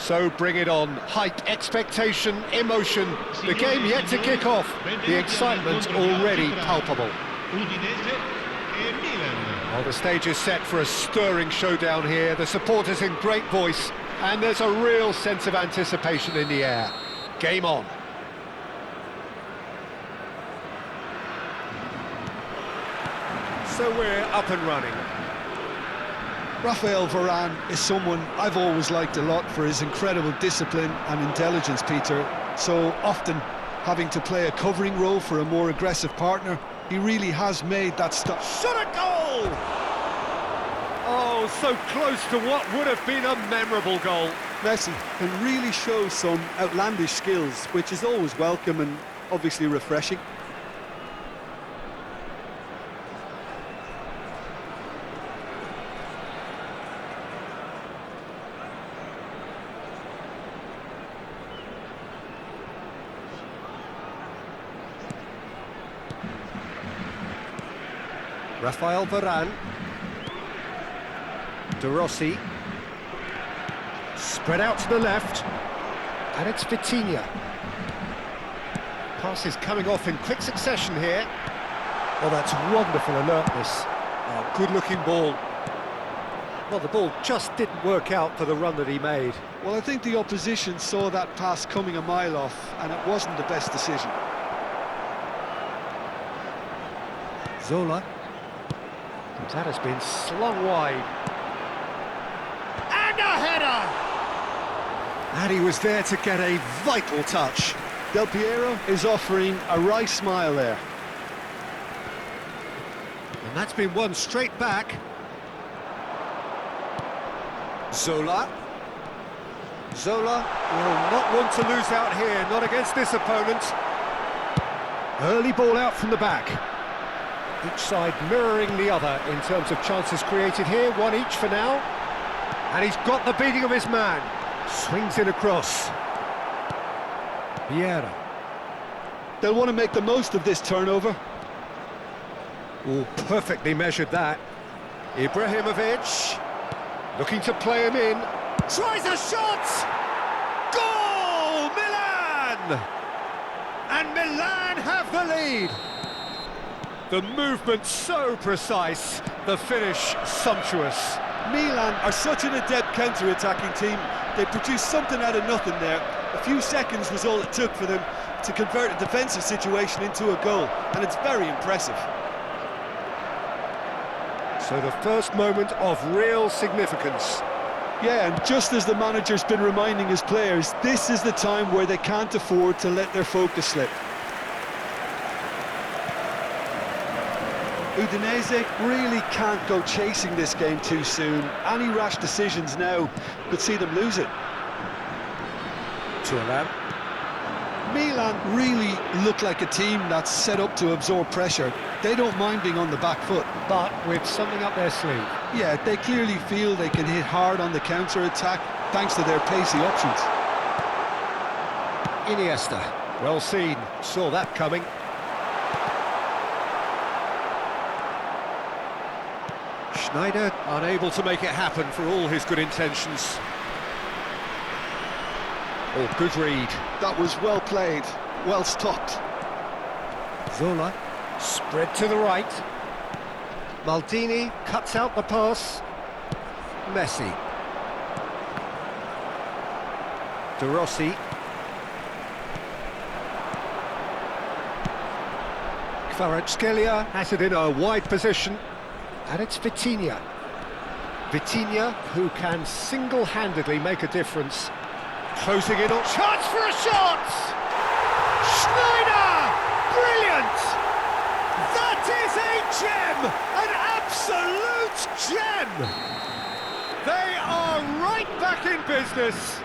So bring it on. Hype, expectation, emotion. The game yet to kick off. The excitement already palpable. Well, the stage is set for a stirring showdown here. The supporters in great voice, and there's a real sense of anticipation in the air. Game on. So we're up and running. Raphael Varane is someone I've always liked a lot for his incredible discipline and intelligence, Peter. So often having to play a covering role for a more aggressive partner, he really has made that stop. Shot a goal! Oh, so close to what would have been a memorable goal. Messi can really show some outlandish skills, which is always welcome and obviously refreshing. Raphael Varane. De Rossi. Spread out to the left. And it's Vitinha. Pass is coming off in quick succession here. Oh, that's wonderful alertness. Oh, good-looking ball. Well, the ball just didn't work out for the run that he made. Well, I think the opposition saw that pass coming a mile off, and it wasn't the best decision. Zola. That has been slung wide. And a header! And he was there to get a vital touch. Del Piero is offering a wry smile there. And that's been won straight back. Zola. Zola will not want to lose out here, not against this opponent. Early ball out from the back. Each side mirroring the other in terms of chances created here, one each for now. And he's got the beating of his man. Swings it across. Vieira. They'll want to make the most of this turnover. Oh, perfectly measured that. Ibrahimovic, looking to play him in. Tries a shot! Goal! Milan! And Milan have the lead. The movement so precise, the finish sumptuous. Milan are such an adept counter-attacking team. They produced something out of nothing there. A few seconds was all it took for them to convert a defensive situation into a goal, and it's very impressive. So the first moment of real significance. Yeah, and just as the manager's been reminding his players, this is the time where they can't afford to let their focus slip. Udinese really can't go chasing this game too soon. Any rash decisions now could see them lose it. Thuram. Milan really look like a team that's set up to absorb pressure. They don't mind being on the back foot. But with something up their sleeve. Yeah, they clearly feel they can hit hard on the counter-attack thanks to their pacey options. Iniesta. Well seen. Saw that coming. Schneider unable to make it happen for all his good intentions. Oh, good read. That was well played, well stopped. Zola, spread to the right. Maldini cuts out the pass. Messi. De Rossi. Kvaratskhelia has it in a wide position. And it's Vitinha. Vitinha, who can single-handedly make a difference. Closing in on... Chance for a shot! Schneider! Brilliant! That is a gem! An absolute gem! They are right back in business.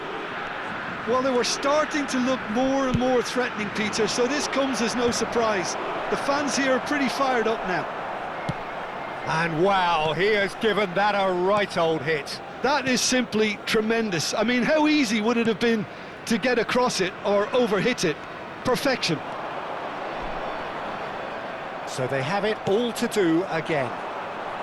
Well, they were starting to look more and more threatening, Peter, so this comes as no surprise. The fans here are pretty fired up now. And wow, he has given that a right old hit. That is simply tremendous. I mean, how easy would it have been to get across it or overhit it? Perfection. So they have it all to do again.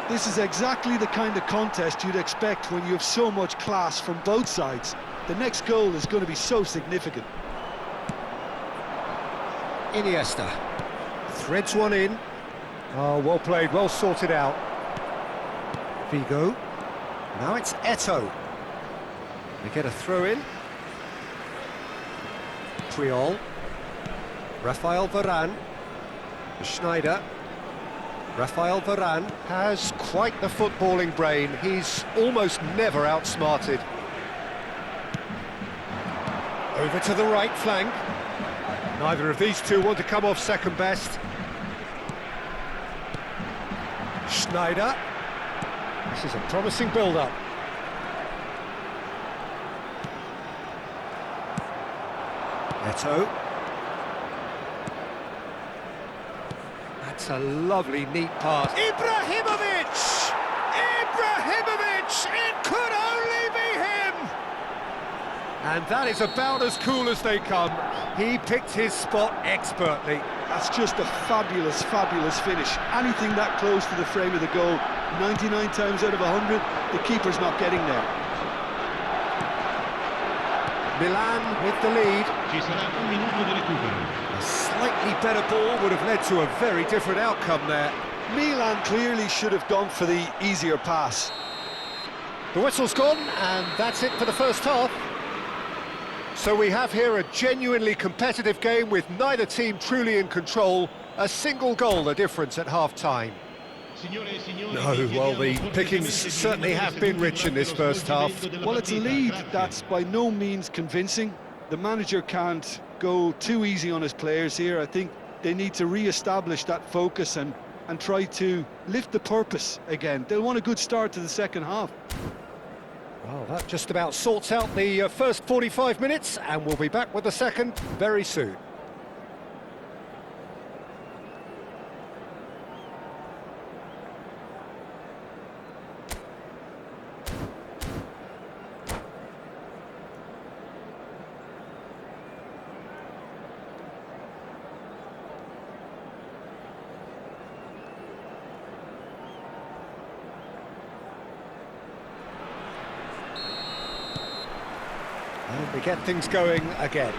This is exactly the kind of contest you'd expect when you have so much class from both sides. The next goal is going to be so significant. Iniesta threads one in. Oh, well played, well sorted out. Figo. Now it's Eto'o. They get a throw in. Puyol. Rafael Varane. Schneider. Rafael Varane has quite the footballing brain. He's almost never outsmarted. Over to the right flank. Neither of these two want to come off second best. Schneider. This is a promising build-up. Eto'o. That's a lovely, neat pass. Ibrahimovic! Ibrahimovic! It could only be him! And that is about as cool as they come. He picked his spot expertly. That's just a fabulous, fabulous finish. Anything that close to the frame of the goal, 99 times out of 100, the keeper's not getting there. Milan with the lead. Ci sarà un minuto di recupero. A slightly better ball would have led to a very different outcome there. Milan clearly should have gone for the easier pass. The whistle's gone, and that's it for the first half. So we have here a genuinely competitive game with neither team truly in control. A single goal the difference at half-time. No, well, the pickings certainly have been rich in this first half. Well, it's a lead that's by no means convincing. The manager can't go too easy on his players here. I think they need to re-establish that focus and try to lift the purpose again. They'll want a good start to the second half. Well, that just about sorts out the first 45 minutes, and we'll be back with the second very soon. And we get things going again.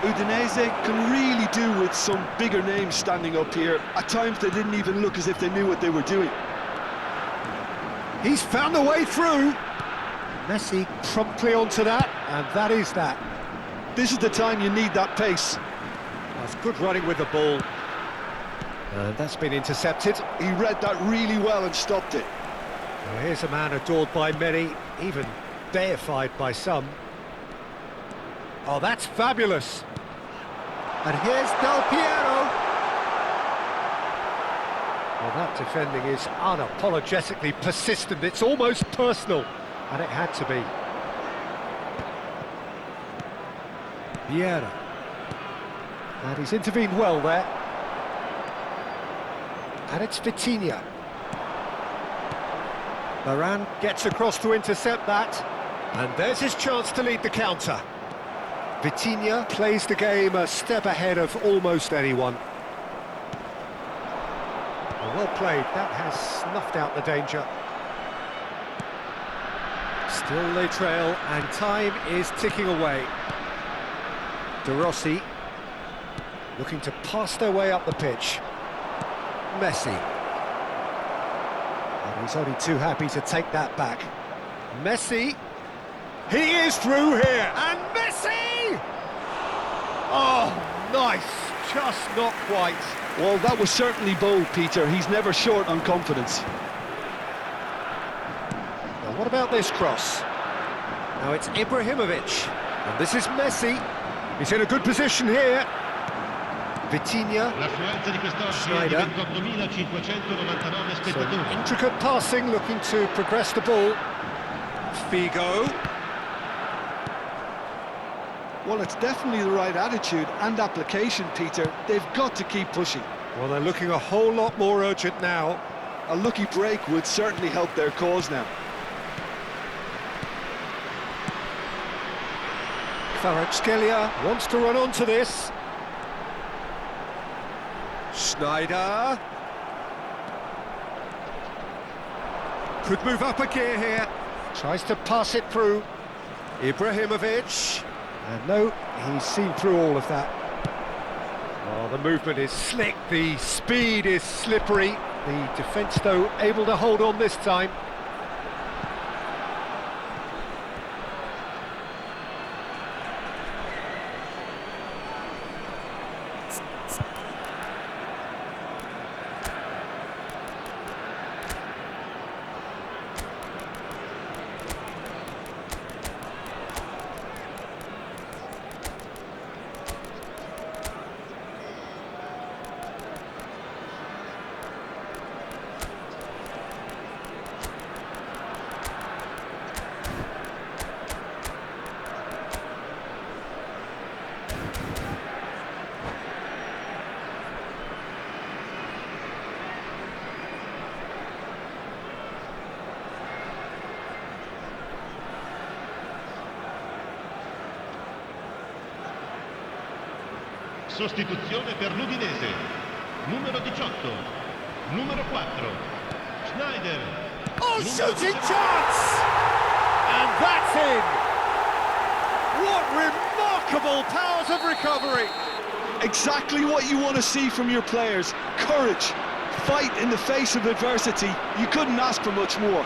Udinese can really do with some bigger names standing up here. At times they didn't even look as if they knew what they were doing. He's found a way through. Messi promptly onto that, and that is that. This is the time you need that pace. That's good running with the ball. And that's been intercepted. He read that really well and stopped it. Well, here's a man adored by many, even deified by some. Oh, that's fabulous. And here's Del Piero. Well, that defending is unapologetically persistent. It's almost personal, and it had to be. Vieira. And he's intervened well there. And it's Vitinha. Varane gets across to intercept that. And there's his chance to lead the counter. Vitinha plays the game a step ahead of almost anyone. Well played, that has snuffed out the danger. Still they trail, and time is ticking away. De Rossi looking to pass their way up the pitch. Messi. And he's only too happy to take that back. Messi. He is through here, and Messi! Oh, nice, just not quite. Well, that was certainly bold, Peter. He's never short on confidence. Now, what about this cross? Now it's Ibrahimovic, and this is Messi. He's in a good position here. Vitinha. Schneider. So, intricate passing, looking to progress the ball. Figo. Well, it's definitely the right attitude and application, Peter. They've got to keep pushing. Well, they're looking a whole lot more urgent now. A lucky break would certainly help their cause now. Kvaratskhelia wants to run onto this. Schneider. Could move up a gear here. Tries to pass it through. Ibrahimovic. And no, he's seen through all of that. Oh, the movement is slick, the speed is slippery. The defence, though, able to hold on this time. Sostituzione per l'Udinese. Numero 18. Numero 4. Schneider. Oh, shooting chance! And that's in! What remarkable powers of recovery! Exactly what you want to see from your players. Courage, fight in the face of adversity. You couldn't ask for much more.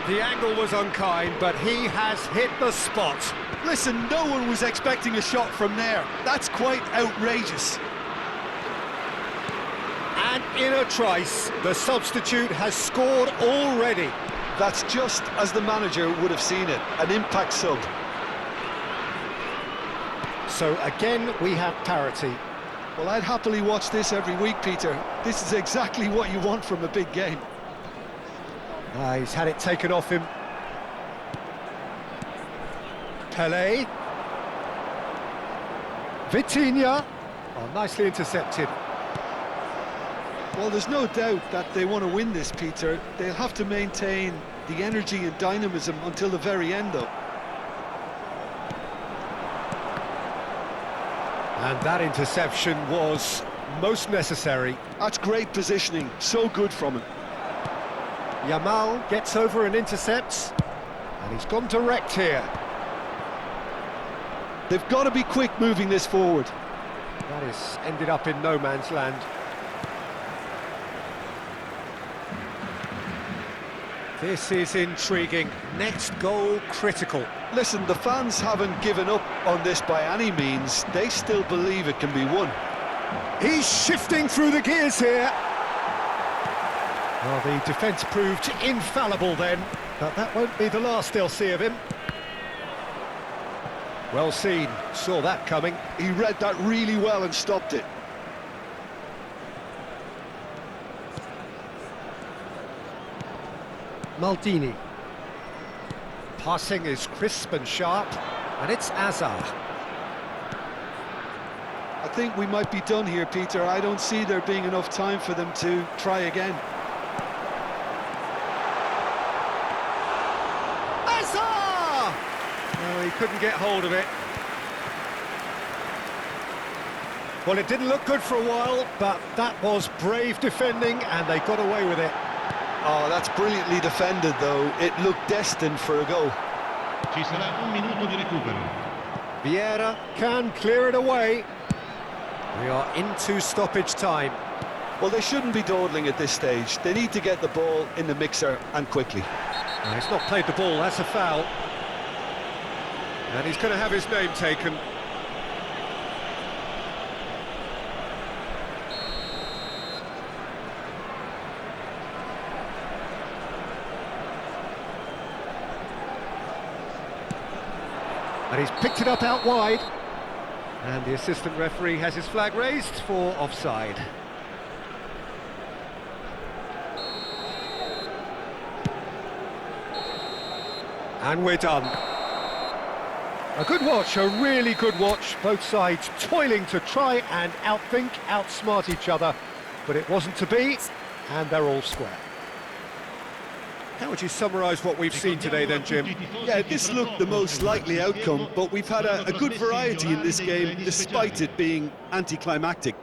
The angle was unkind, but he has hit the spot. Listen, no one was expecting a shot from there. That's quite outrageous. And in a trice, the substitute has scored already. That's just as the manager would have seen it, an impact sub. So again, we have parity. Well, I'd happily watch this every week, Peter. This is exactly what you want from a big game. He's had it taken off him. Pelé. Vitinha. Oh, nicely intercepted. Well, there's no doubt that they want to win this, Peter. They'll have to maintain the energy and dynamism until the very end, though. And that interception was most necessary. That's great positioning, so good from him. Yamal gets over and intercepts, and he's gone direct here. They've got to be quick moving this forward. That has ended up in no man's land. This is intriguing. Next goal critical. Listen, the fans haven't given up on this by any means. They still believe it can be won. He's shifting through the gears here. Well, the defence proved infallible then, but that won't be the last they'll see of him. Well seen, saw that coming. He read that really well and stopped it. Maldini. Passing is crisp and sharp, and it's Azar. I think we might be done here, Peter. I don't see there being enough time for them to try again. Azar! No, he couldn't get hold of it. Well, it didn't look good for a while, but that was brave defending, and they got away with it. Oh, that's brilliantly defended, though. It looked destined for a goal. Ci sarà un minuto di recupero. Vieira can clear it away. We are into stoppage time. Well, they shouldn't be dawdling at this stage. They need to get the ball in the mixer and quickly. He's not played the ball, that's a foul. And he's going to have his name taken. And he's picked it up out wide. And the assistant referee has his flag raised for offside. And we're done. A good watch, a really good watch. Both sides toiling to try and outthink, outsmart each other. But it wasn't to be, and they're all square. How would you summarise what we've seen today then, Jim? Yeah, this looked the most likely outcome, but we've had a good variety in this game, despite it being anticlimactic.